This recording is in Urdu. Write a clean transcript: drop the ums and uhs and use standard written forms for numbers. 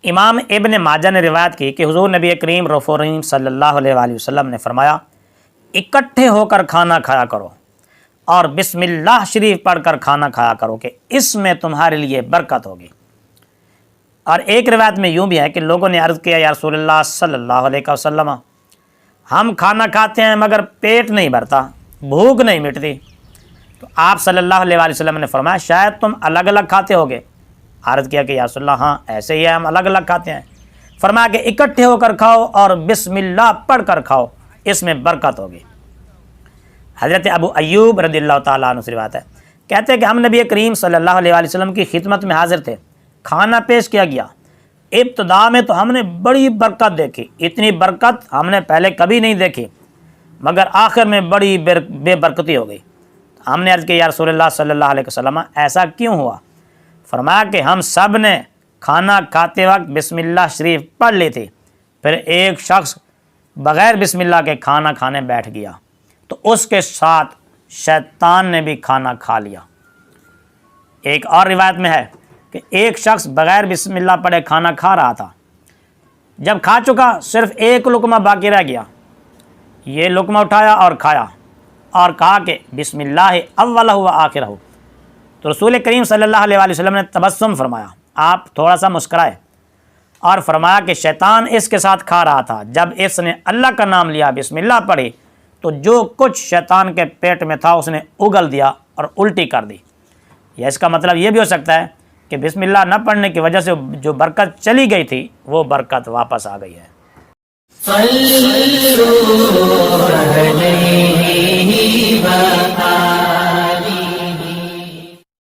امام ابن ماجہ نے روایت کی کہ حضور نبی کریم رؤوف الرحیم صلی اللہ علیہ وآلہ وسلم نے فرمایا، اکٹھے ہو کر کھانا کھایا کرو اور بسم اللہ شریف پڑھ کر کھانا کھایا کرو کہ اس میں تمہارے لیے برکت ہوگی۔ اور ایک روایت میں یوں بھی ہے کہ لوگوں نے عرض کیا، یا رسول اللہ صلی اللہ علیہ وسلم، ہم کھانا کھاتے ہیں مگر پیٹ نہیں بھرتا، بھوک نہیں مٹتی۔ تو آپ صلی اللہ علیہ وآلہ وسلم نے فرمایا، شاید تم الگ الگ کھاتے ہوگے۔ عرض کیا کہ یا رسول اللہ ہاں ایسے ہی ہے، ہم الگ الگ کھاتے ہیں۔ فرمایا کہ اکٹھے ہو کر کھاؤ اور بسم اللہ پڑھ کر کھاؤ، اس میں برکت ہوگی۔ حضرت ابو ایوب رضی اللہ تعالیٰ عنہ سے روایت ہے، کہتے ہیں کہ ہم نبی کریم صلی اللہ علیہ وآلہ وسلم کی خدمت میں حاضر تھے، کھانا پیش کیا گیا۔ ابتدا میں تو ہم نے بڑی برکت دیکھی، اتنی برکت ہم نے پہلے کبھی نہیں دیکھی، مگر آخر میں بڑی بے برکتی ہو گئی۔ ہم نے عرض کیا، یا رسول اللہ صلی اللہ علیہ وسلم ایسا کیوں ہوا؟ فرمایا کہ ہم سب نے کھانا کھاتے وقت بسم اللہ شریف پڑھ لی تھی، پھر ایک شخص بغیر بسم اللہ کے کھانا کھانے بیٹھ گیا تو اس کے ساتھ شیطان نے بھی کھانا کھا لیا۔ ایک اور روایت میں ہے کہ ایک شخص بغیر بسم اللہ پڑھے کھانا کھا رہا تھا، جب کھا چکا صرف ایک لقمہ باقی رہ گیا، یہ لقمہ اٹھایا اور کھایا اور کہا کہ بسم اللہ اولہ و آخرہ۔ تو رسول کریم صلی اللہ علیہ وآلہ وسلم نے تبسم فرمایا، آپ تھوڑا سا مسکرائے اور فرمایا کہ شیطان اس کے ساتھ کھا رہا تھا، جب اس نے اللہ کا نام لیا، بسم اللہ پڑھی، تو جو کچھ شیطان کے پیٹ میں تھا اس نے اگل دیا اور الٹی کر دی۔ یا اس کا مطلب یہ بھی ہو سکتا ہے کہ بسم اللہ نہ پڑھنے کی وجہ سے جو برکت چلی گئی تھی وہ برکت واپس آ گئی ہے۔